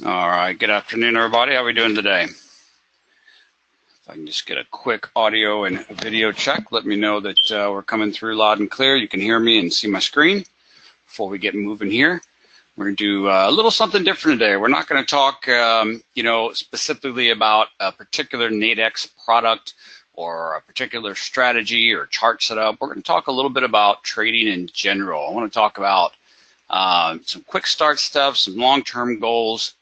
All right, good afternoon, everybody. How are we doing today? If I can just get a quick audio and video check, let me know that we're coming through loud and clear. You can hear me and see my screen. Before we get moving here, we're going to do a little something different today. We're not going to talk, specifically about a particular Nadex product or a particular strategy or chart setup. We're going to talk a little bit about trading in general. I want to talk about some quick start stuff, some long-term goals.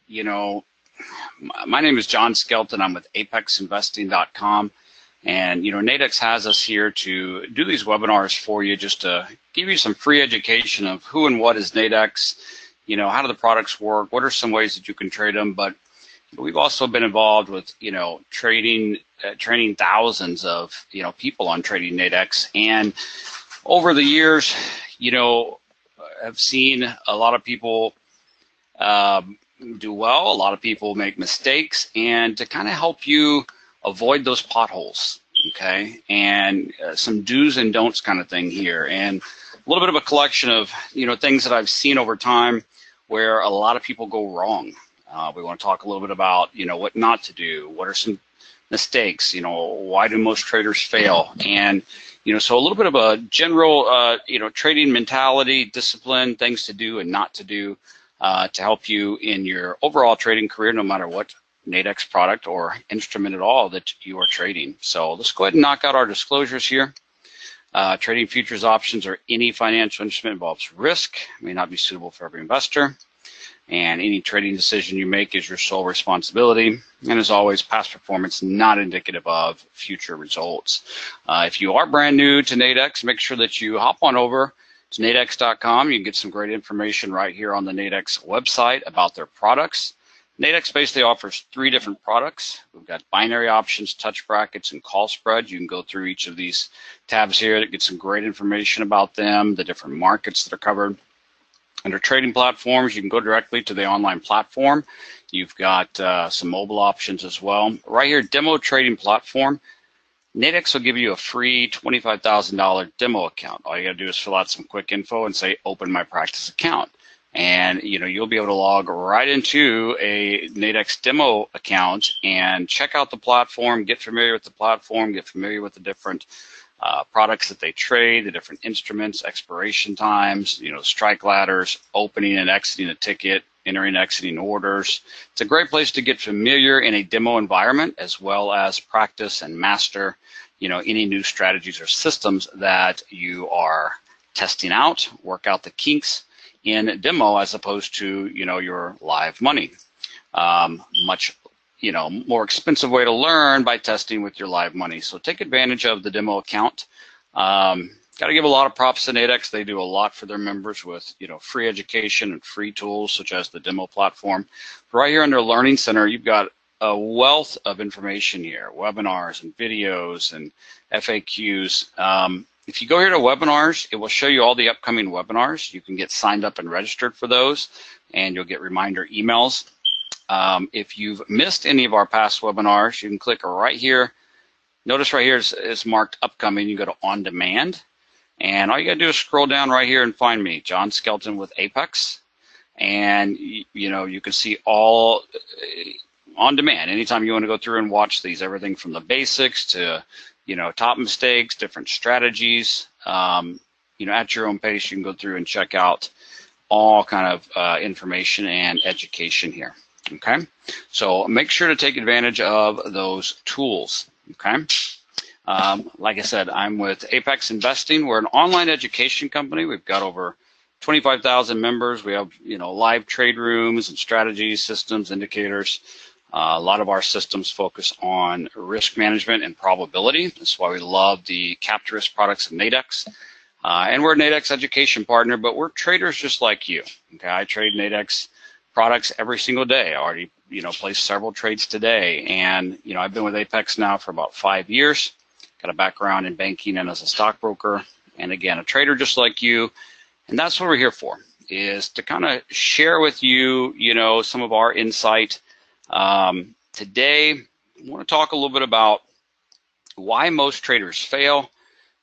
My name is John Skelton. I'm with apexinvesting.com. And, Nadex has us here to do these webinars for you just to give you some free education of who and what is Nadex, how do the products work, what are some ways that you can trade them. But we've also been involved with, training thousands of, people on trading Nadex. And over the years, I've seen a lot of people do well, a lot of people make mistakes, and to kind of help you avoid those potholes, okay, and some do's and don'ts kind of thing here, and a little bit of a collection of, things that I've seen over time where a lot of people go wrong. We want to talk a little bit about, what not to do, what are some mistakes, why do most traders fail, and so a little bit of a general, trading mentality, discipline, things to do and not to do to help you in your overall trading career, no matter what Nadex product or instrument at all that you are trading. So let's go ahead and knock out our disclosures here. Trading futures options or any financial instrument involves risk, may not be suitable for every investor, and any trading decision you make is your sole responsibility. And as always, past performance not indicative of future results. If you are brand new to Nadex, make sure that you hop on over to nadex.com. You can get some great information right here on the Nadex website about their products. Nadex basically offers 3 different products. We've got binary options, touch brackets, and call spreads. You can go through each of these tabs here to get some great information about them, the different markets that are covered. Under trading platforms, you can go directly to the online platform. You've got some mobile options as well. Right here, demo trading platform. Nadex will give you a free $25,000 demo account. All you got to do is fill out some quick info and say, open my practice account. And, you'll be able to log right into a Nadex demo account and check out the platform, get familiar with the platform, get familiar with the different products that they trade, the different instruments, expiration times, strike ladders, opening and exiting a ticket, entering and exiting orders. It's a great place to get familiar in a demo environment, as well as practice and master, any new strategies or systems that you are testing out, work out the kinks in demo as opposed to, your live money. Much more expensive way to learn by testing with your live money. So take advantage of the demo account. Got to give a lot of props to Nadex. They do a lot for their members with, free education and free tools such as the demo platform. Right here under Learning Center, you've got a wealth of information here, webinars and videos and FAQs. If you go here to webinars, it will show you all the upcoming webinars. You can get signed up and registered for those, and you'll get reminder emails. If you've missed any of our past webinars, you can click right here. Notice right here is marked upcoming. You go to on demand, and all you got to do is scroll down right here and find me, John Skelton with Apex, and you can see all on demand. Anytime you want to go through and watch these, everything from the basics to top mistakes, different strategies. At your own pace, you can go through and check out all kind of information and education here. Okay, so make sure to take advantage of those tools. Okay, like I said, I'm with Apex Investing. We're an online education company. We've got over 25,000 members. We have live trade rooms and strategies, systems, indicators. A lot of our systems focus on risk management and probability. That's why we love the capture risk products of Nadex. And we're a Nadex education partner, but we're traders just like you. Okay, I trade Nadex products every single day. I already, placed several trades today. And, I've been with Apex now for about 5 years. Got a background in banking and as a stockbroker. And again, a trader just like you. And that's what we're here for, is to kind of share with you, some of our insight. Today, I want to talk a little bit about why most traders fail,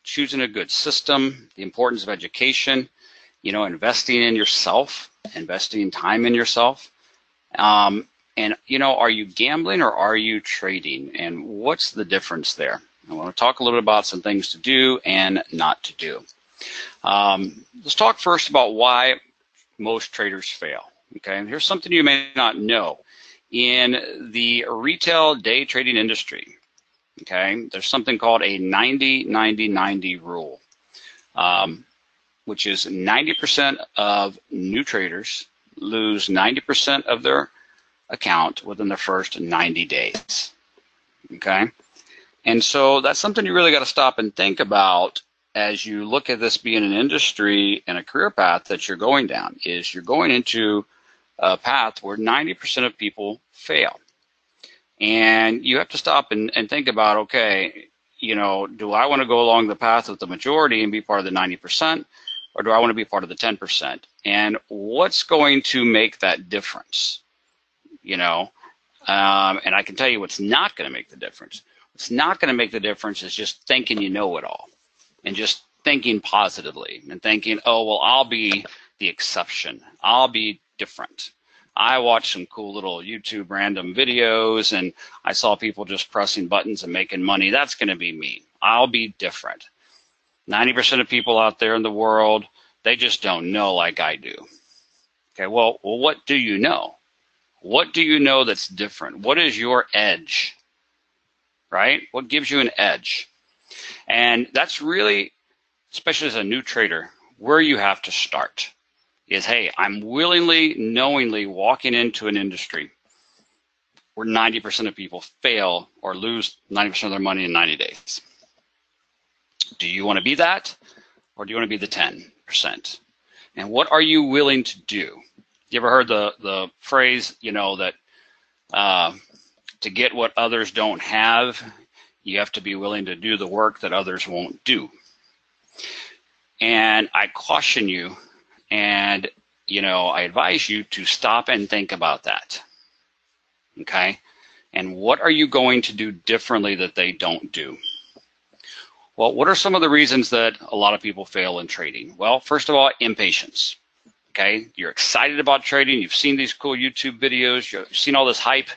choosing a good system, the importance of education, investing in yourself, investing time in yourself, And are you gambling or are you trading? And what's the difference there? I want to talk a little bit about some things to do and not to do. Let's talk first about why most traders fail. Okay, and here's something you may not know. In the retail day trading industry, okay, there's something called a 90-90-90 rule, which is 90% of new traders lose 90% of their account within the first 90 days. Okay, and so that's something you really got to stop and think about as you look at this being an industry and a career path that you're going down. Is you're going into a path where 90% of people fail. And you have to stop and think about, okay, do I want to go along the path of the majority and be part of the 90%, or do I want to be part of the 10%? And what's going to make that difference? And I can tell you what's not going to make the difference. What's not going to make the difference is just thinking you know it all and just thinking positively and thinking, oh, well, I'll be the exception. I'll be different. I watched some cool little YouTube random videos and I saw people just pressing buttons and making money. That's going to be me. I'll be different. 90% of people out there in the world, they just don't know like I do. Okay, well, what do you know? What do you know that's different? What is your edge? Right? What gives you an edge? And that's really, especially as a new trader, where you have to start. Is, hey, I'm willingly, knowingly walking into an industry where 90% of people fail or lose 90% of their money in 90 days. Do you want to be that, or do you want to be the 10%? And what are you willing to do? You ever heard the phrase, that to get what others don't have, you have to be willing to do the work that others won't do. And I caution you, and, I advise you to stop and think about that, okay? And what are you going to do differently that they don't do? Well, what are some of the reasons that a lot of people fail in trading? Well, first of all, impatience, okay? You're excited about trading. You've seen these cool YouTube videos. You've seen all this hype,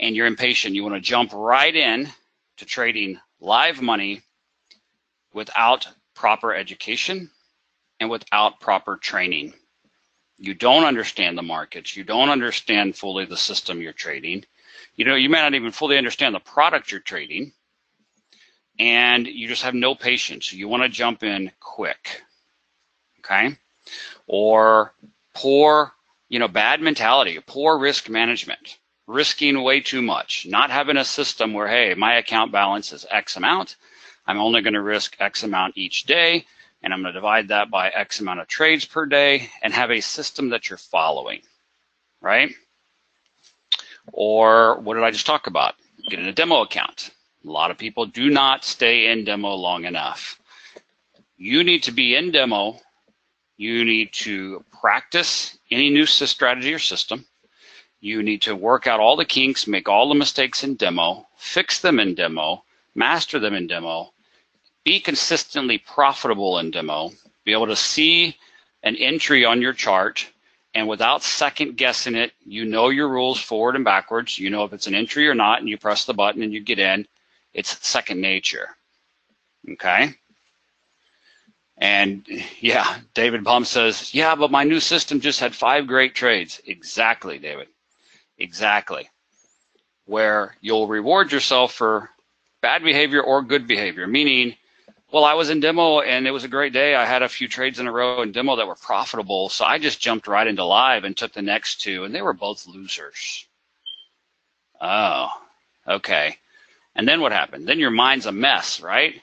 and you're impatient. You want to jump right in to trading live money without proper education and without proper training. You don't understand the markets. You don't understand fully the system you're trading. You may not even fully understand the product you're trading, and you just have no patience. You want to jump in quick, okay? Or poor, bad mentality, poor risk management, risking way too much, not having a system where, hey, my account balance is X amount. I'm only going to risk X amount each day, and I'm going to divide that by X amount of trades per day and have a system that you're following, right? Or what did I just talk about? Getting a demo account. A lot of people do not stay in demo long enough. You need to be in demo. You need to practice any new strategy or system. You need to work out all the kinks, make all the mistakes in demo, fix them in demo, master them in demo, be consistently profitable in demo, be able to see an entry on your chart, and without second guessing it, you know your rules forward and backwards. You know if it's an entry or not, and you press the button and you get in. It's second nature, okay? And yeah, David Blum says, yeah, but my new system just had 5 great trades. Exactly, David, exactly. Where you'll reward yourself for bad behavior or good behavior, meaning, well, I was in demo and it was a great day. I had a few trades in a row in demo that were profitable, so I just jumped right into live and took the next 2, and they were both losers. Oh, okay. And then what happened? Then your mind's a mess, right?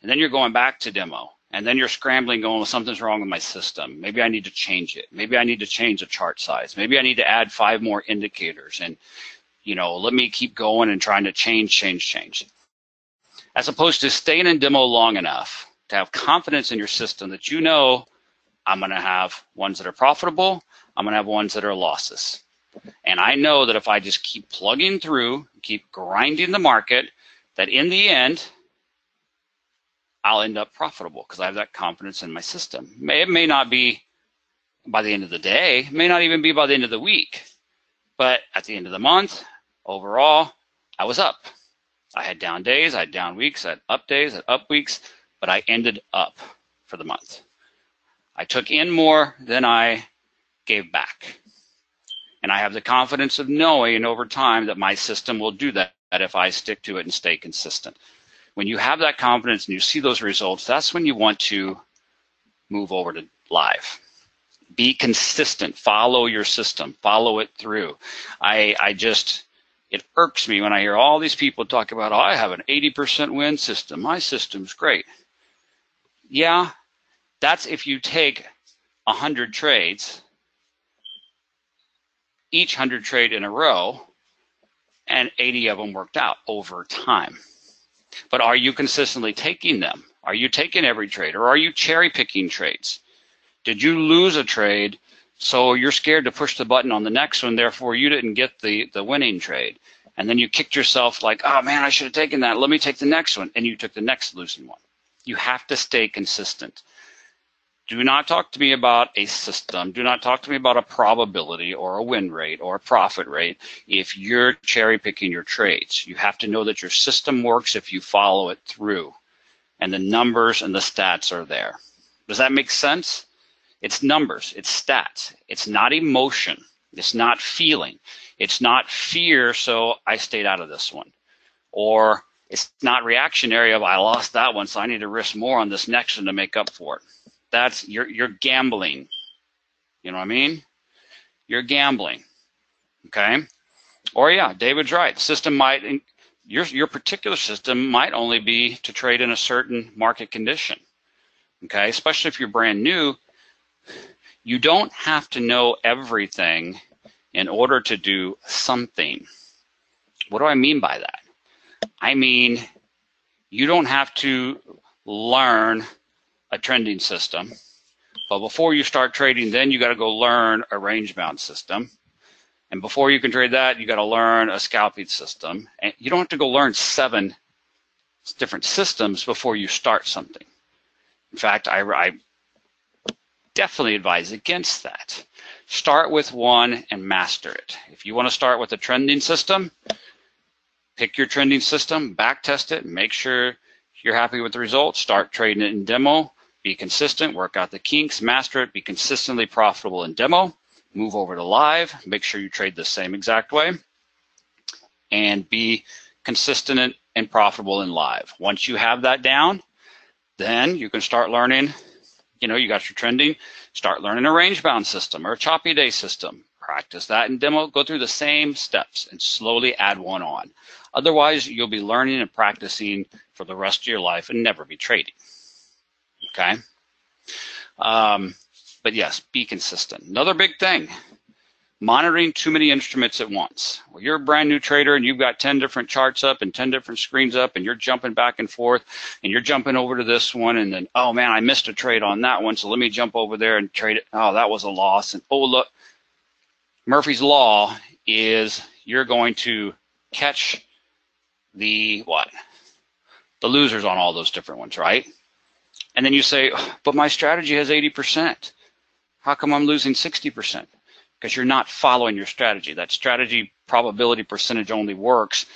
And then you're going back to demo, and then you're scrambling going, well, something's wrong with my system. Maybe I need to change it. Maybe I need to change the chart size. Maybe I need to add 5 more indicators, and let me keep going and trying to change. As opposed to staying in demo long enough to have confidence in your system that I'm going to have ones that are profitable, I'm going to have ones that are losses. And I know that if I just keep plugging through, keep grinding the market, that in the end, I'll end up profitable because I have that confidence in my system. It may not be by the end of the day, it may not even be by the end of the week, But at the end of the month, overall, I was up. I had down days, I had down weeks, I had up days, I had up weeks, but I ended up for the month. I took in more than I gave back. And I have the confidence of knowing over time that my system will do that if I stick to it and stay consistent. When you have that confidence and you see those results, that's when you want to move over to live. Be consistent, follow your system, follow it through. It irks me when I hear all these people talk about, oh, I have an 80% win system. My system's great. Yeah, that's if you take 100 trades, each 100 trade in a row, and 80 of them worked out over time. But are you consistently taking them? Are you taking every trade, or are you cherry picking trades? Did you lose a trade, so you're scared to push the button on the next one, therefore you didn't get the winning trade? And then you kicked yourself like, oh man, I should have taken that. Let me take the next one. And you took the next losing one. You have to stay consistent. Do not talk to me about a system. Do not talk to me about a probability or a win rate or a profit rate if you're cherry picking your trades. You have to know that your system works if you follow it through. And the numbers and the stats are there. Does that make sense? It's numbers, it's stats, it's not emotion, it's not feeling, it's not fear, so I stayed out of this one. Or it's not reactionary of I lost that one, so I need to risk more on this next one to make up for it. That's you're gambling. You know what I mean? You're gambling. Okay? Or yeah, David's right. System might your particular system might only be to trade in a certain market condition. Okay, especially if you're brand new. You don't have to know everything in order to do something. What do I mean by that? I mean, you don't have to learn a trending system, but before you start trading, then you got to go learn a range-bound system. And before you can trade that, you got to learn a scalping system. And you don't have to go learn 7 different systems before you start something. In fact, I definitely advise against that. Start with one and master it. If you want to start with a trending system, pick your trending system, back test it, make sure you're happy with the results, start trading it in demo, be consistent, work out the kinks, master it, be consistently profitable in demo, move over to live, make sure you trade the same exact way, and be consistent and profitable in live. Once you have that down, then you can start learning. You know, you got your trending, start learning a range-bound system or a choppy day system. Practice that in demo, go through the same steps and slowly add one on. Otherwise, you'll be learning and practicing for the rest of your life and never be trading. Okay? But yes, be consistent. Another big thing, monitoring too many instruments at once. Well, you're a brand new trader and you've got 10 different charts up and 10 different screens up and you're jumping back and forth and you're jumping over to this one and then, oh man, I missed a trade on that one, so let me jump over there and trade it. Oh, that was a loss. And oh, look, Murphy's Law is you're going to catch the what? The losers on all those different ones, right? And then you say, but my strategy has 80%. How come I'm losing 60%? Because you're not following your strategy. That strategy probability percentage only works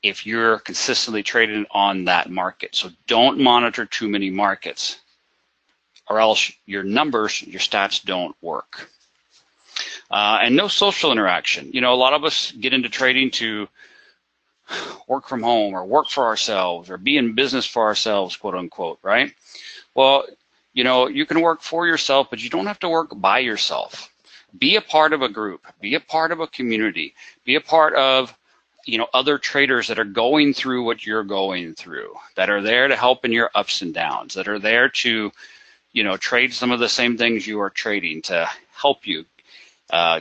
if you're consistently trading on that market. So don't monitor too many markets or else your numbers, your stats don't work. And no social interaction. You know, a lot of us get into trading to work from home or work for ourselves or be in business for ourselves, quote unquote, right? Well, you know, you can work for yourself, but you don't have to work by yourself. Be a part of a group, be a part of a community, be a part of, you know, other traders that are going through what you're going through, that are there to help in your ups and downs, that are there to, you know, trade some of the same things you are trading, to help you,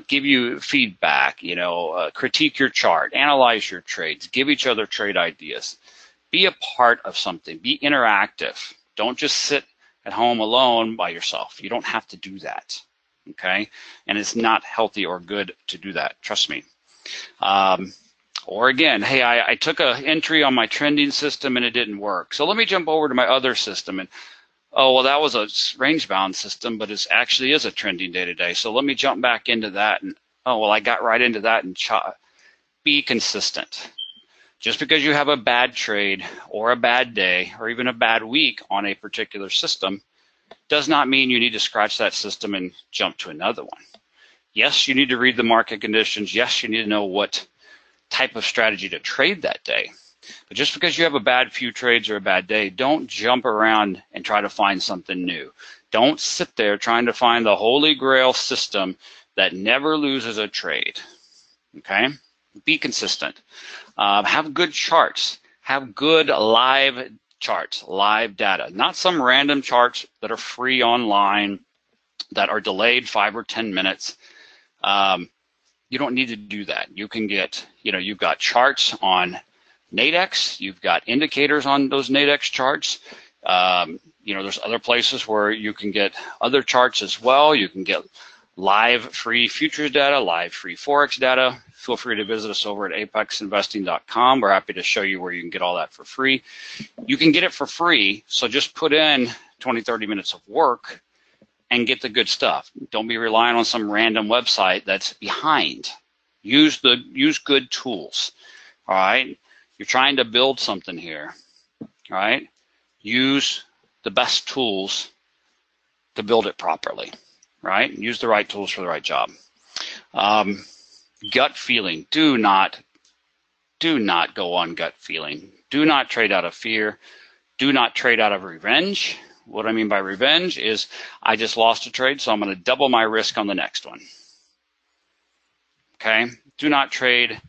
give you feedback, you know, critique your chart, analyze your trades, give each other trade ideas. Be a part of something, be interactive. Don't just sit at home alone by yourself. You don't have to do that. Okay, and it's not healthy or good to do that, trust me. Or again, hey, I took an entry on my trending system and it didn't work, so let me jump over to my other system and, oh, well, that was a range bound system, but it actually is a trending day to day, so let me jump back into that. And Oh, well, I got right into that. And be consistent. Just because you have a bad trade or a bad day or even a bad week on a particular system does not mean you need to scratch that system and jump to another one. Yes, you need to read the market conditions. Yes, you need to know what type of strategy to trade that day. But just because you have a bad few trades or a bad day, don't jump around and try to find something new. Don't sit there trying to find the holy grail system that never loses a trade. Okay? Be consistent. Have good charts. Have good live charts, live data, not some random charts that are free online that are delayed 5 or 10 minutes. You don't need to do that. You can get, you've got charts on Nadex. You've got indicators on those Nadex charts. There's other places where you can get other charts as well. You can get live free futures data, live free forex data. Feel free to visit us over at apexinvesting.com. We're happy to show you where you can get all that for free. You can get it for free, so just put in 20, 30 minutes of work and get the good stuff. Don't be relying on some random website that's behind. Use good tools. All right? You're trying to build something here. All right? Use the best tools to build it properly. Right? Use the right tools for the right job. Gut feeling. Do not go on gut feeling. Do not trade out of fear. Do not trade out of revenge. What I mean by revenge is I just lost a trade, so I'm going to double my risk on the next one. Okay? Do not trade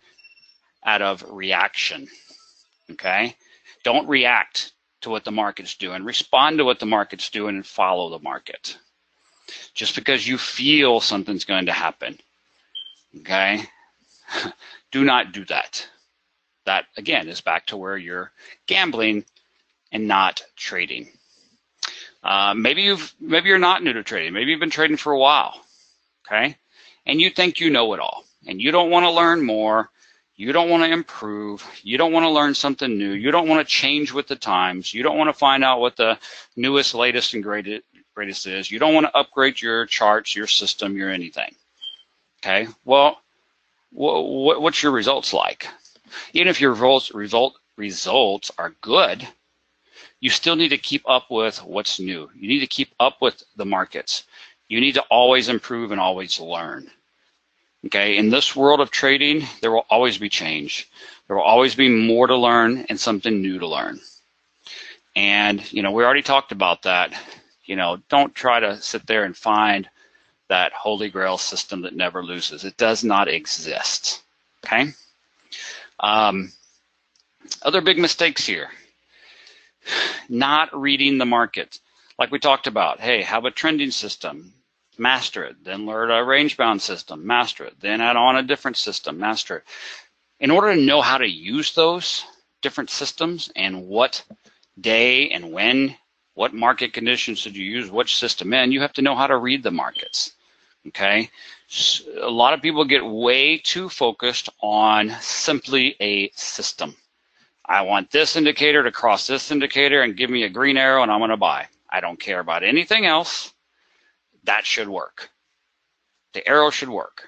out of reaction. Okay? Don't react to what the market's doing. Respond to what the market's doing and follow the market. Just because you feel something's going to happen. Okay? Do not do that. That, again, is back to where you're gambling and not trading. Maybe you're not new to trading. Maybe you've been trading for a while, okay? And you think you know it all, and you don't want to learn more. You don't want to improve. You don't want to learn something new. You don't want to change with the times. You don't want to find out what the newest, latest, and greatest is. You don't want to upgrade your charts, your system, your anything. Okay? Well, what's your results like? Even if your results are good, you still need to keep up with what's new. You need to keep up with the markets. You need to always improve and always learn. Okay, in this world of trading, there will always be change. There will always be more to learn and something new to learn. And, we already talked about that. Don't try to sit there and find that holy grail system that never loses. It does not exist. Okay? Other big mistakes here. Not reading the market. Like we talked about, hey, have a trending system, master it, then learn a range-bound system, master it, then add on a different system, master it. In order to know how to use those different systems and what day and when, what market conditions should you use, which system in, you have to know how to read the markets, okay? A lot of people get way too focused on simply a system. I want this indicator to cross this indicator and give me a green arrow and I'm going to buy. I don't care about anything else. That should work. The arrow should work.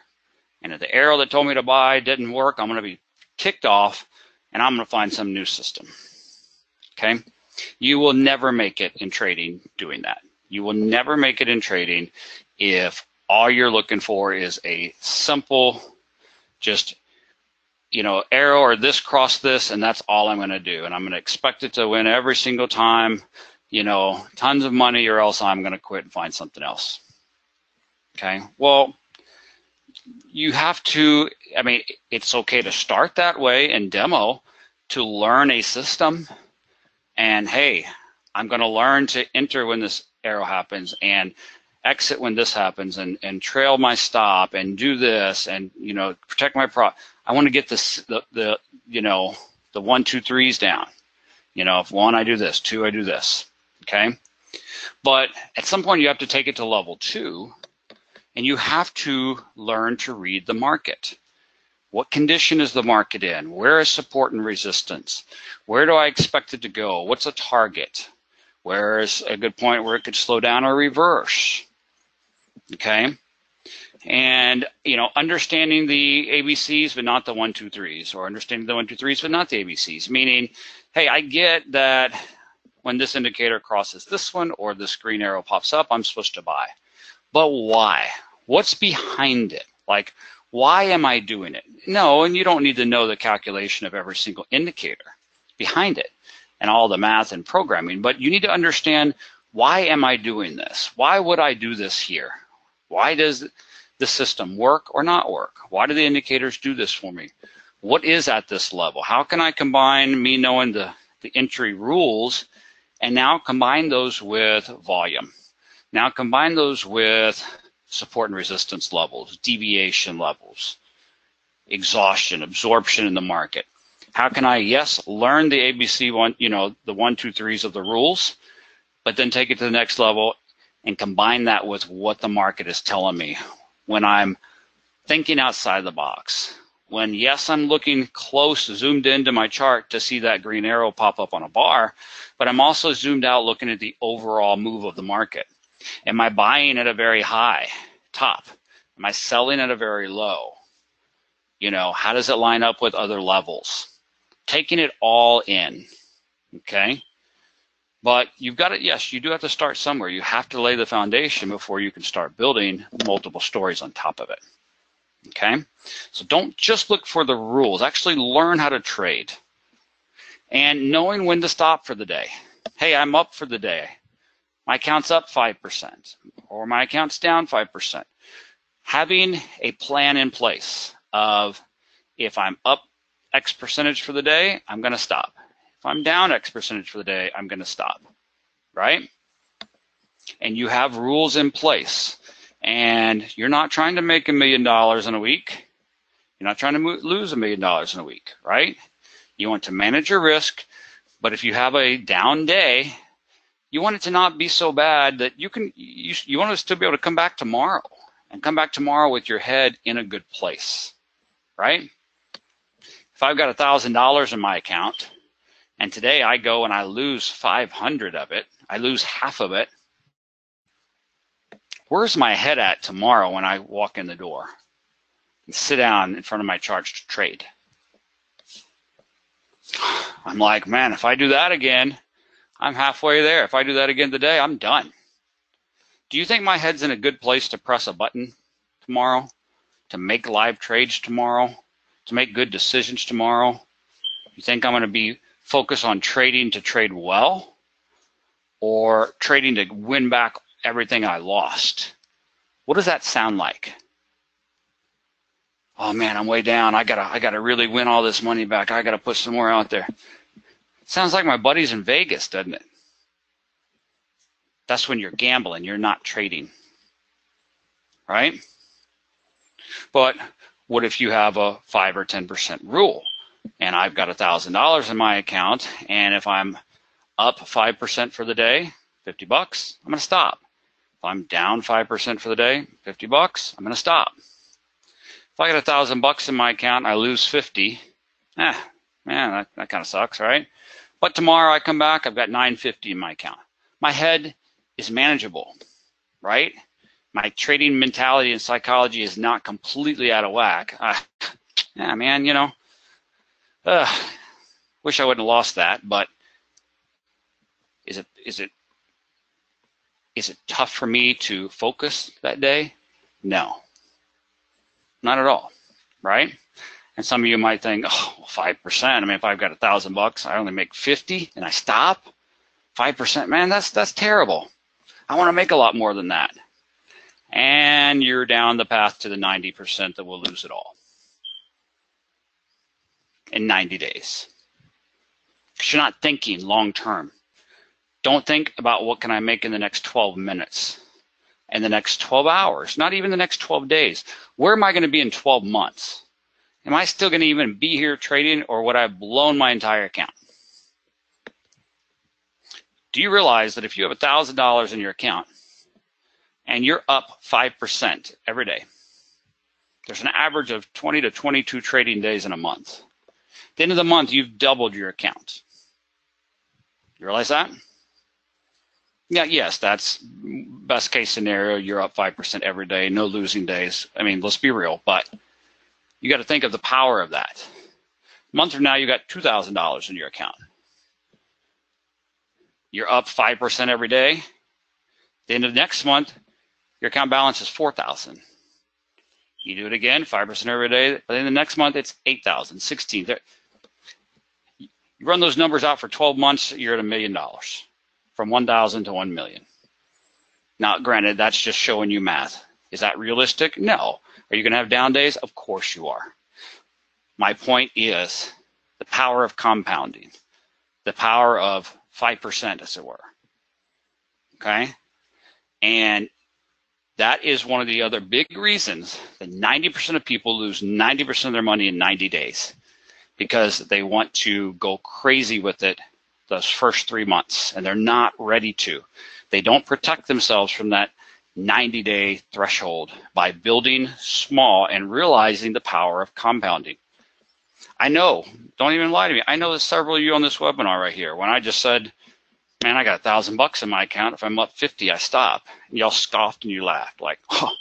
And if the arrow that told me to buy didn't work, I'm going to be ticked off and I'm going to find some new system. Okay? You will never make it in trading doing that. You will never make it in trading if all you're looking for is a simple, just arrow or this cross this, and that's all I'm going to do. And I'm going to expect it to win every single time, tons of money, or else I'm going to quit and find something else. Okay. Well, you have to, it's okay to start that way and demo to learn a system. And hey, I'm going to learn to enter when this arrow happens and exit when this happens and trail my stop and do this and, protect my profit. I want to get this, the 1, 2, 3s down. If 1, I do this, 2, I do this. Okay. But at some point you have to take it to level 2 and you have to learn to read the market. What condition is the market in? Where is support and resistance? Where do I expect it to go? What's a target? Where is a good point where it could slow down or reverse? Okay. And, understanding the ABCs, but not the 1, 2, 3s, or understanding the 1, 2, 3s, but not the ABCs, meaning, hey, I get that when this indicator crosses this one or this green arrow pops up, I'm supposed to buy. But why? What's behind it? Like, why am I doing it? No, and you don't need to know the calculation of every single indicator behind it and all the math and programming, but you need to understand, why am I doing this? Why would I do this here? Why does the system work or not work? Why do the indicators do this for me? What is at this level? How can I combine me knowing the entry rules and now combine those with volume? Now combine those with support and resistance levels, deviation levels, exhaustion, absorption in the market. How can I, yes, learn the ABC one, the 1, 2, 3s of the rules, but then take it to the next level and combine that with what the market is telling me when I'm thinking outside the box. When, yes, I'm looking close, zoomed into my chart to see that green arrow pop up on a bar, but I'm also zoomed out looking at the overall move of the market. Am I buying at a very high top? Am I selling at a very low? How does it line up with other levels? Taking it all in, okay? But you've got to, yes, you do have to start somewhere. You have to lay the foundation before you can start building multiple stories on top of it, okay? So don't just look for the rules. Actually learn how to trade. And knowing when to stop for the day. Hey, I'm up for the day. My account's up 5%, or my account's down 5%. Having a plan in place of, if I'm up X percentage for the day, I'm going to stop. If I'm down X percentage for the day, I'm going to stop, right? And you have rules in place. And you're not trying to make $1 million in a week. You're not trying to lose $1 million in a week, right? You want to manage your risk, but if you have a down day, you want it to not be so bad that you want to still be able to come back tomorrow, and come back tomorrow with your head in a good place, right? If I've got $1,000 in my account, and today I go and I lose 500 of it, I lose half of it, where's my head at tomorrow when I walk in the door and sit down in front of my charts to trade? I'm like, man, if I do that again, I'm halfway there. If I do that again today, I'm done. Do you think my head's in a good place to press a button tomorrow, to make live trades tomorrow, to make good decisions tomorrow? You think I'm going to be focused on trading to trade well, or trading to win back everything I lost? What does that sound like? Oh man, I'm way down. I gotta really win all this money back. I gotta put some more out there. Sounds like my buddies in Vegas, doesn't it? That's when you're gambling, you're not trading, right? But what if you have a 5 or 10% rule, and I've got $1,000 in my account, and if I'm up 5% for the day, $50, I'm gonna stop. If I'm down 5% for the day, $50, I'm gonna stop. If I got $1,000 in my account, and I lose 50, man, that kind of sucks, right? But tomorrow I come back, I've got $950 in my account. My head is manageable, right? My trading mentality and psychology is not completely out of whack. Yeah, man, wish I wouldn't have lost that, but is it tough for me to focus that day? No, not at all, right? And some of you might think, oh, 5%. I mean, if I've got $1,000, I only make 50 and I stop. 5%, man, that's terrible. I want to make a lot more than that. And you're down the path to the 90% that will lose it all in 90 days. Because you're not thinking long term. Don't think about what can I make in the next 12 minutes, in the next 12 hours, not even the next 12 days. Where am I going to be in 12 months? Am I still going to even be here trading, or would I have blown my entire account? Do you realize that if you have $1,000 in your account and you're up 5% every day, there's an average of 20 to 22 trading days in a month. At the end of the month, you've doubled your account. You realize that? Yeah, yes, that's best case scenario. You're up 5% every day, no losing days. I mean, let's be real, but you got to think of the power of that. A month from now, you got $2,000 in your account. You're up 5% every day. At the end of next month, your account balance is 4,000. You do it again, 5% every day. But in the next month, it's 8,000, 16. You run those numbers out for 12 months, you're at $1 million, from 1,000 to 1 million. Now, granted, that's just showing you math. Is that realistic? No. Are you going to have down days? Of course you are. My point is the power of compounding, the power of 5%, as it were. Okay? And that is one of the other big reasons that 90% of people lose 90% of their money in 90 days because they want to go crazy with it those first 3 months, and they're not ready to. They don't protect themselves from that 90-day threshold by building small and realizing the power of compounding. I know, don't even lie to me. I know there's several of you on this webinar right here. When I just said, man, I got $1,000 in my account. If I'm up 50, I stop. And y'all scoffed and you laughed like, oh,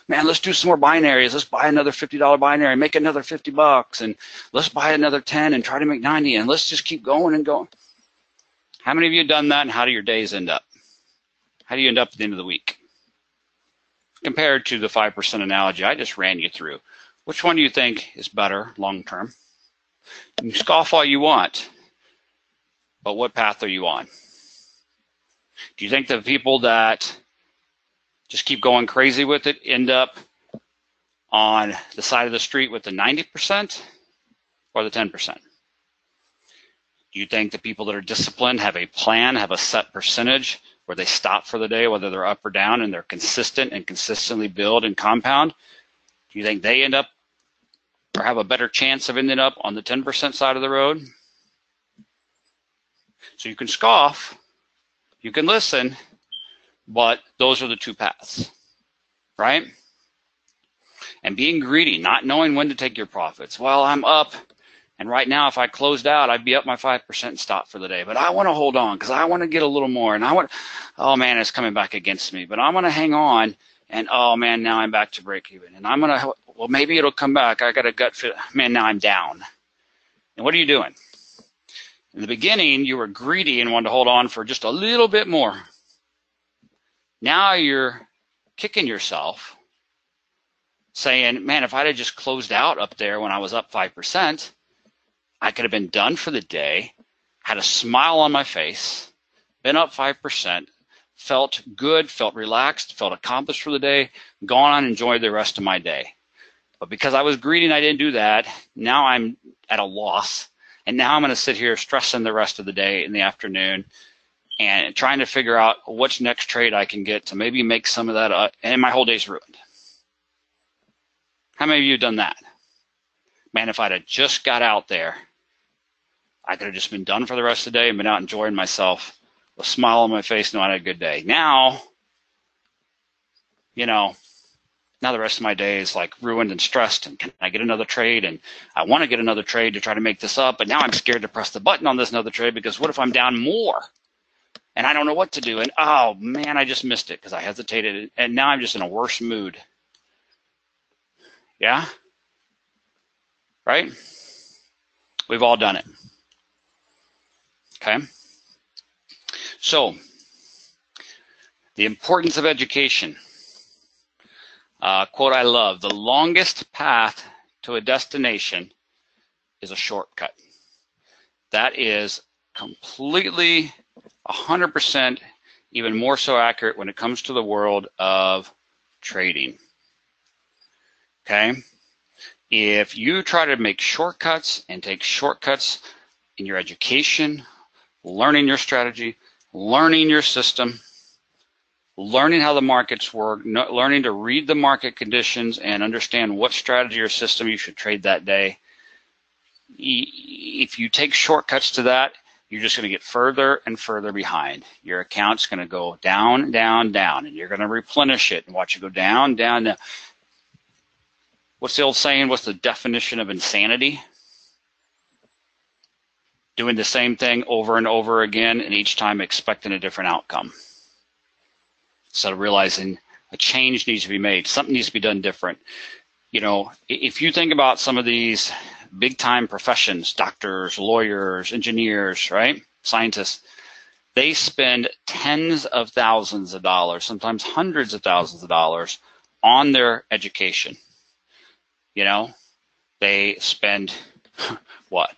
man, let's do some more binaries. Let's buy another $50 binary, make another $50, and let's buy another 10 and try to make 90, and let's just keep going and going. How many of you have done that, and how do your days end up? How do you end up at the end of the week? Compared to the 5% analogy I just ran you through, which one do you think is better long term? You can scoff all you want, but what path are you on? Do you think the people that just keep going crazy with it end up on the side of the street with the 90% or the 10%? Do you think the people that are disciplined have a plan, have a set percentage where they stop for the day, whether they're up or down, and they're consistent and consistently build and compound? Do you think they end up or have a better chance of ending up on the 10% side of the road? So you can scoff, you can listen, but those are the two paths, right? And being greedy, not knowing when to take your profits. Well, I'm up, and right now if I closed out, I'd be up my 5% and stop for the day. But I want to hold on because I want to get a little more. And I want, oh man, it's coming back against me. But I'm going to hang on, and oh man, now I'm back to break even. And I'm going to, well, maybe it'll come back. I got a gut feel. Man, now I'm down. And what are you doing? In the beginning, you were greedy and wanted to hold on for just a little bit more. Now you're kicking yourself, saying, man, if I'd have just closed out up there when I was up 5%, I could have been done for the day, had a smile on my face, been up 5%, felt good, felt relaxed, felt accomplished for the day, gone on and enjoyed the rest of my day. But because I was greedy and I didn't do that, now I'm at a loss. And now I'm going to sit here stressing the rest of the day in the afternoon and trying to figure out which next trade I can get to maybe make some of that up, and my whole day's ruined. How many of you have done that? Man, if I'd have just got out there, I could have just been done for the rest of the day and been out enjoying myself with a smile on my face, knowing I had a good day. Now, now the rest of my day is like ruined and stressed, and can I get another trade? And I want to get another trade to try to make this up, but now I'm scared to press the button on this another trade because what if I'm down more? And I don't know what to do. And oh man, I just missed it because I hesitated. And now I'm just in a worse mood. Yeah? Right? We've all done it. Okay? So, the importance of education. Quote I love, the longest path to a destination is a shortcut. That is completely 100%, even more so accurate when it comes to the world of trading. Okay? If you try to make shortcuts and take shortcuts in your education, learning your strategy, learning your system, learning how the markets work, learning to read the market conditions and understand what strategy or system you should trade that day, if you take shortcuts to that, you're just going to get further and further behind. Your account's going to go down, down, down, and you're going to replenish it and watch it go down, down, down. What's the old saying? What's the definition of insanity? Doing the same thing over and over again, and each time expecting a different outcome. instead of realizing a change needs to be made. Something needs to be done different. You know, if you think about some of these big time professions, doctors, lawyers, engineers, right? Scientists, they spend tens of thousands of dollars, sometimes hundreds of thousands of dollars on their education. You know, they spend what,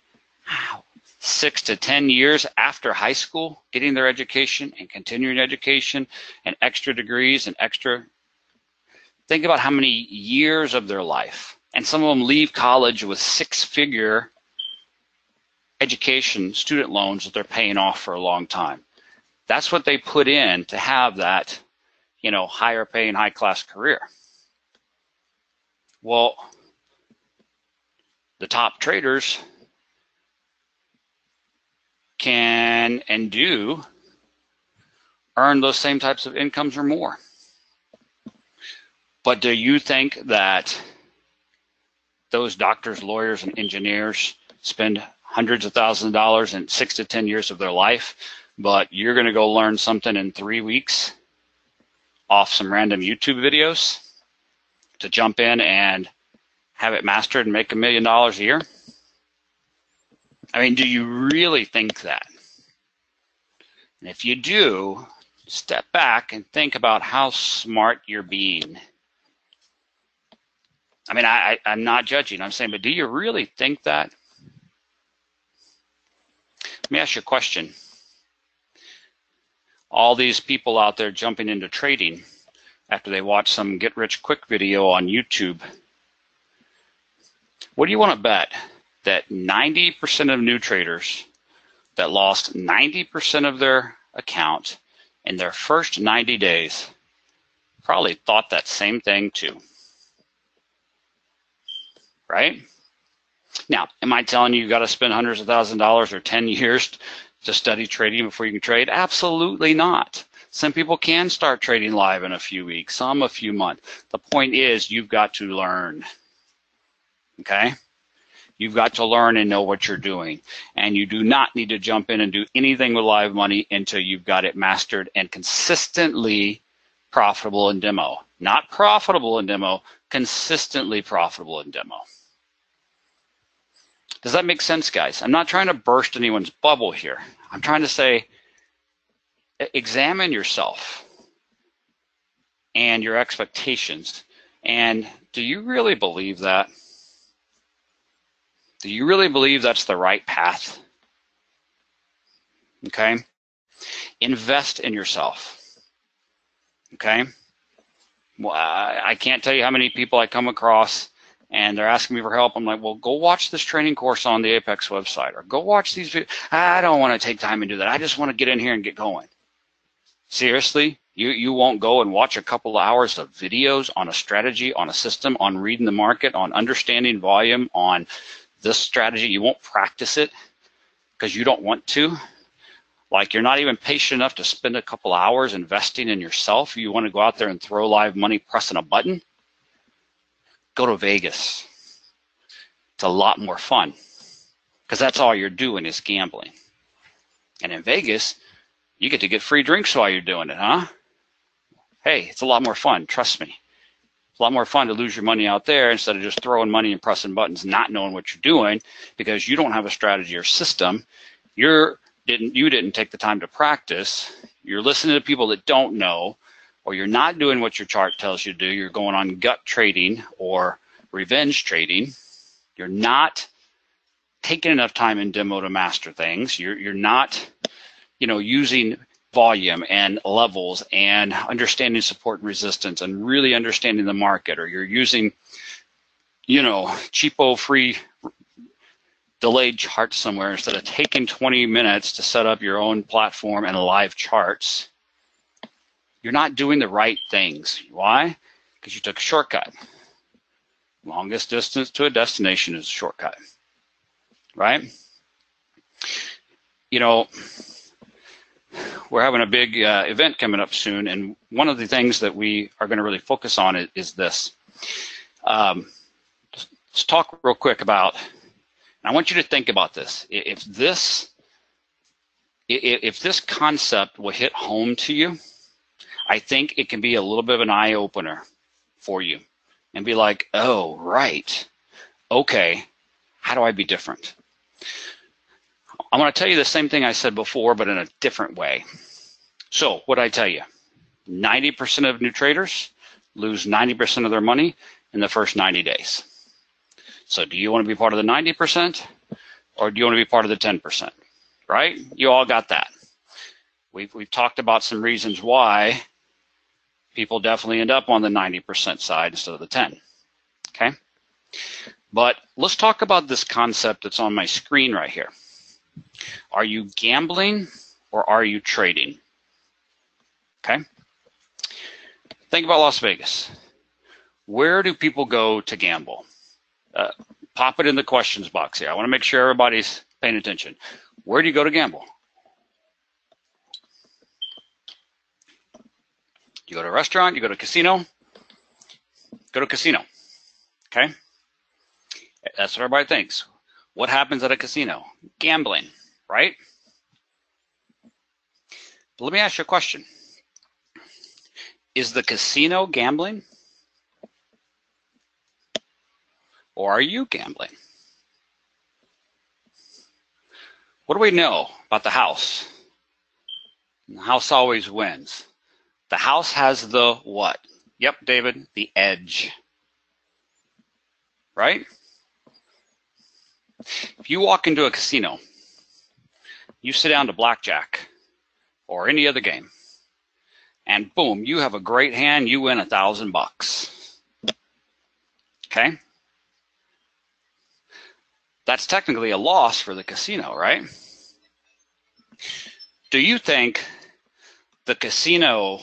6 to 10 years after high school getting their education and continuing education and extra degrees and extra. Think about how many years of their life. And some of them leave college with 6-figure education student loans that they're paying off for a long time. That's what they put in to have that, you know, higher paying, high class career. Well, the top traders can and do earn those same types of incomes or more. But do you think that those doctors, lawyers, and engineers spend hundreds of thousands of dollars in 6 to 10 years of their life, but you're going to go learn something in 3 weeks off some random YouTube videos to jump in and have it mastered and make $1 million a year? I mean, do you really think that? And if you do, step back and think about how smart you're being. I mean, I'm not judging. I'm saying, but do you really think that? Let me ask you a question. All these people out there jumping into trading after they watch some get-rich-quick video on YouTube, what do you want to bet that 90% of new traders that lost 90% of their account in their first 90 days probably thought that same thing too? Right? Now, am I telling you got to spend hundreds of thousands of dollars or 10 years to study trading before you can trade? Absolutely not. Some people can start trading live in a few weeks, some a few months. The point is you've got to learn, okay? You've got to learn and know what you're doing. And you do not need to jump in and do anything with live money until you've got it mastered and consistently profitable in demo. Not profitable in demo, consistently profitable in demo. Does that make sense, guys? I'm not trying to burst anyone's bubble here. I'm trying to say, examine yourself and your expectations. And do you really believe that? Do you really believe that's the right path? Okay? Invest in yourself. Okay? Well, I can't tell you how many people I come across and they're asking me for help. I'm like, well, go watch this training course on the Apex website, or go watch these videos. I don't want to take time and do that. I just want to get in here and get going. Seriously? You won't go and watch a couple of hours of videos on a strategy, on a system, on reading the market, on understanding volume, on this strategy? You won't practice it because you don't want to? Like, you're not even patient enough to spend a couple hours investing in yourself? You want to go out there and throw live money pressing a button? Go to Vegas. It's a lot more fun because that's all you're doing is gambling. And in Vegas, you get to get free drinks while you're doing it, huh? Hey, it's a lot more fun, trust me. It's a lot more fun to lose your money out there instead of just throwing money and pressing buttons, not knowing what you're doing because you don't have a strategy or system. You didn't take the time to practice. You're listening to people that don't know, or you're not doing what your chart tells you to do. You're going on gut trading or revenge trading. You're not taking enough time in demo to master things. You're not, using volume and levels and understanding support and resistance and really understanding the market, or you're using, cheapo free delayed charts somewhere instead of taking 20 minutes to set up your own platform and live charts. You're not doing the right things. Why? Because you took a shortcut. Longest distance to a destination is a shortcut, right? We're having a big event coming up soon, and one of the things that we are going to really focus on is this. Let's talk real quick about, and I want you to think about this. If this concept will hit home to you, I think it can be a little bit of an eye-opener for you and be like, oh, right, okay, how do I be different? I'm going to tell you the same thing I said before, but in a different way. So what I tell you, 90% of new traders lose 90% of their money in the first 90 days. So do you want to be part of the 90% or do you want to be part of the 10%? Right? You all got that. We've talked about some reasons why people definitely end up on the 90% side instead of the 10. Okay? But let's talk about this concept that's on my screen right here. Are you gambling or are you trading? Okay? Think about Las Vegas. Where do people go to gamble? Pop it in the questions box here. I want to make sure everybody's paying attention. Where do you go to gamble? You go to a restaurant, you go to a casino, go to a casino. Okay? That's what everybody thinks. What happens at a casino? Gambling, right? But let me ask you a question. Is the casino gambling? Or are you gambling? What do we know about the house? The house always wins. The house has the what? Yep, David, the edge. Right? If you walk into a casino, you sit down to blackjack or any other game, and boom, you have a great hand, you win $1,000. Okay? That's technically a loss for the casino, right? Do you think the casino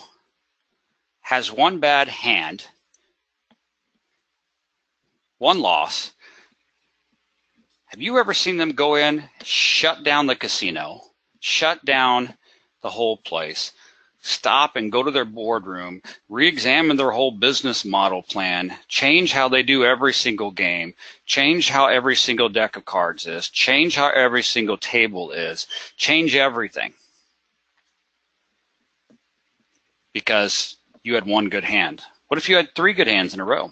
has one bad hand, one loss? Have you ever seen them go in, shut down the casino, shut down the whole place, stop and go to their boardroom, re-examine their whole business model plan, change how they do every single game, change how every single deck of cards is, change how every single table is, change everything? Because you had one good hand. What if you had 3 good hands in a row?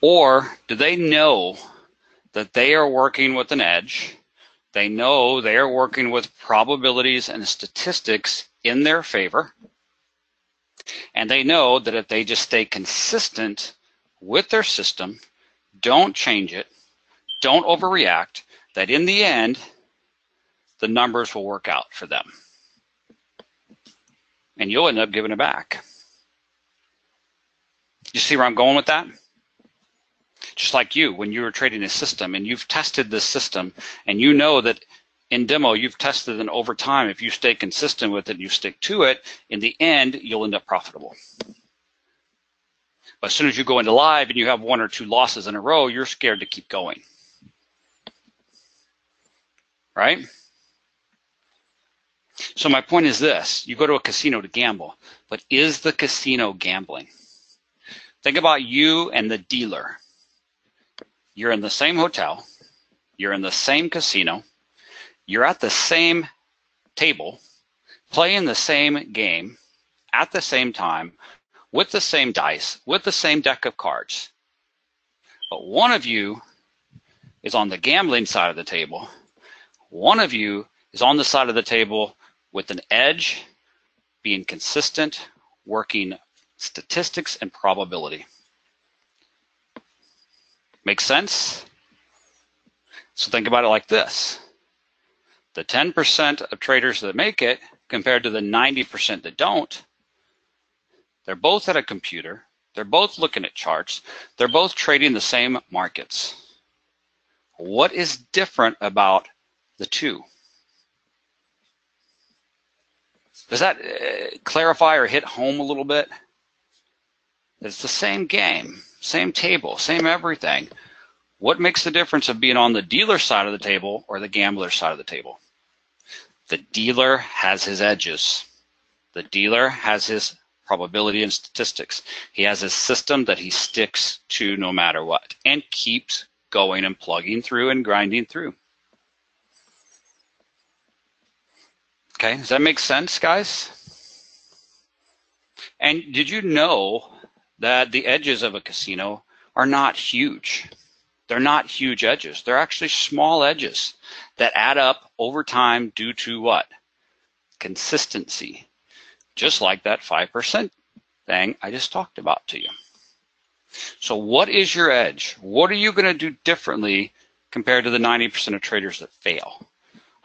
Or do they know that they are working with an edge? They know they are working with probabilities and statistics in their favor. And they know that if they just stay consistent with their system, don't change it, don't overreact, that in the end, the numbers will work out for them. And you'll end up giving it back. You see where I'm going with that? Just like you, when you were trading a system and you've tested this system and you know that in demo you've tested it, and over time, if you stay consistent with it and you stick to it, in the end, you'll end up profitable. But as soon as you go into live and you have 1 or 2 losses in a row, you're scared to keep going. Right? So my point is this: you go to a casino to gamble, but is the casino gambling? Think about you and the dealer. You're in the same hotel, you're in the same casino, you're at the same table, playing the same game at the same time, with the same dice, with the same deck of cards. But one of you is on the gambling side of the table. One of you is on the side of the table with an edge, being consistent, working statistics and probability. Make sense? So think about it like this. The 10% of traders that make it compared to the 90% that don't, they're both at a computer, they're both looking at charts, they're both trading the same markets. What is different about the two? Does that clarify or hit home a little bit? It's the same game, same table, same everything. What makes the difference of being on the dealer side of the table or the gambler side of the table? The dealer has his edges. The dealer has his probability and statistics. He has his system that he sticks to no matter what and keeps going and plugging through and grinding through. Okay, does that make sense, guys? And did you know that the edges of a casino are not huge? They're not huge edges. They're actually small edges that add up over time due to what? Consistency. Just like that 5% thing I just talked about to you. So what is your edge? What are you going to do differently compared to the 90% of traders that fail?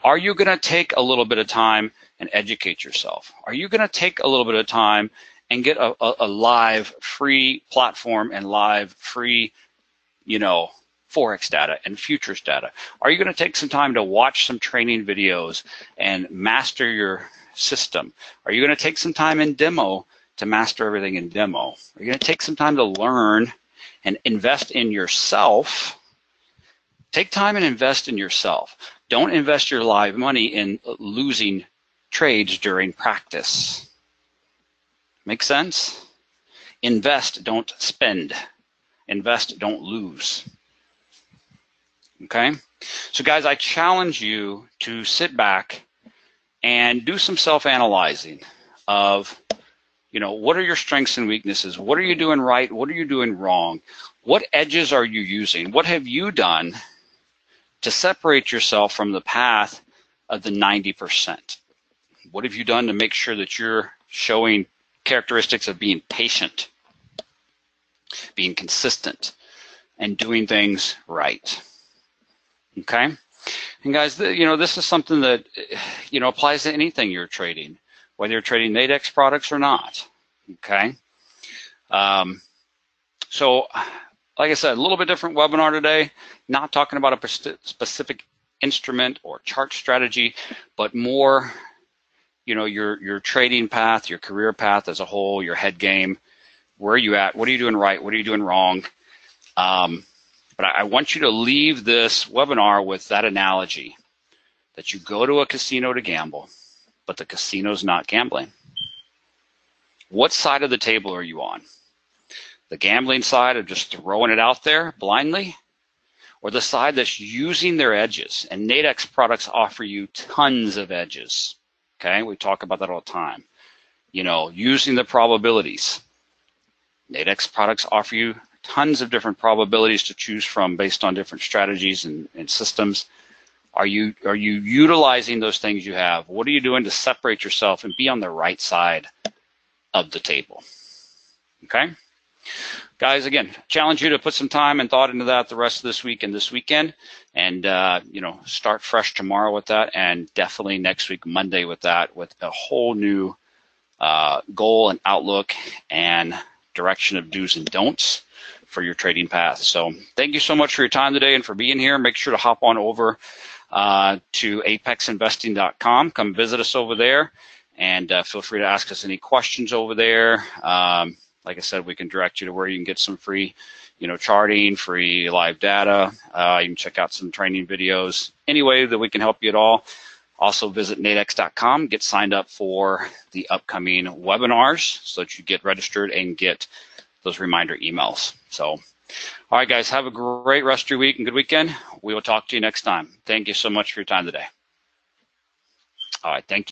Are you going to take a little bit of time and educate yourself? Are you going to take a little bit of time and get a live free platform and live free, forex data and futures data? Are you going to take some time to watch some training videos and master your system? Are you going to take some time in demo to master everything in demo? Are you going to take some time to learn and invest in yourself? Take time and invest in yourself. Don't invest your live money in losing trades during practice. Make sense? Invest, don't spend. Invest, don't lose. Okay? So guys, I challenge you to sit back and do some self-analyzing of, what are your strengths and weaknesses? What are you doing right? What are you doing wrong? What edges are you using? What have you done to separate yourself from the path of the 90%? What have you done to make sure that you're showing characteristics of being patient, being consistent, and doing things right? Okay? And guys, this is something that, applies to anything you're trading, whether you're trading Nadex products or not. Okay? So, like I said, a little bit different webinar today, not talking about a specific instrument or chart strategy, but more, your trading path, your career path as a whole, your head game. Where are you at? What are you doing right? What are you doing wrong? But I want you to leave this webinar with that analogy that you go to a casino to gamble, but the casino's not gambling. What side of the table are you on? The gambling side of just throwing it out there blindly, or the side that's using their edges? And Nadex products offer you tons of edges. Okay, we talk about that all the time. Using the probabilities. Nadex products offer you tons of different probabilities to choose from based on different strategies and systems. Are you utilizing those things you have? What are you doing to separate yourself and be on the right side of the table? Okay? Guys, again, challenge you to put some time and thought into that the rest of this week and this weekend, and start fresh tomorrow with that, and definitely next week, Monday, with that, with a whole new goal and outlook and direction of do's and don'ts for your trading path. So thank you so much for your time today and for being here. Make sure to hop on over to apexinvesting.com. Come visit us over there, and feel free to ask us any questions over there. Like I said, we can direct you to where you can get some free, charting, free live data. You can check out some training videos. Any way that we can help you at all. Also visit nadex.com, get signed up for the upcoming webinars so that you get registered and get those reminder emails. So, all right, guys, have a great rest of your week and good weekend. We will talk to you next time. Thank you so much for your time today. All right, thank you.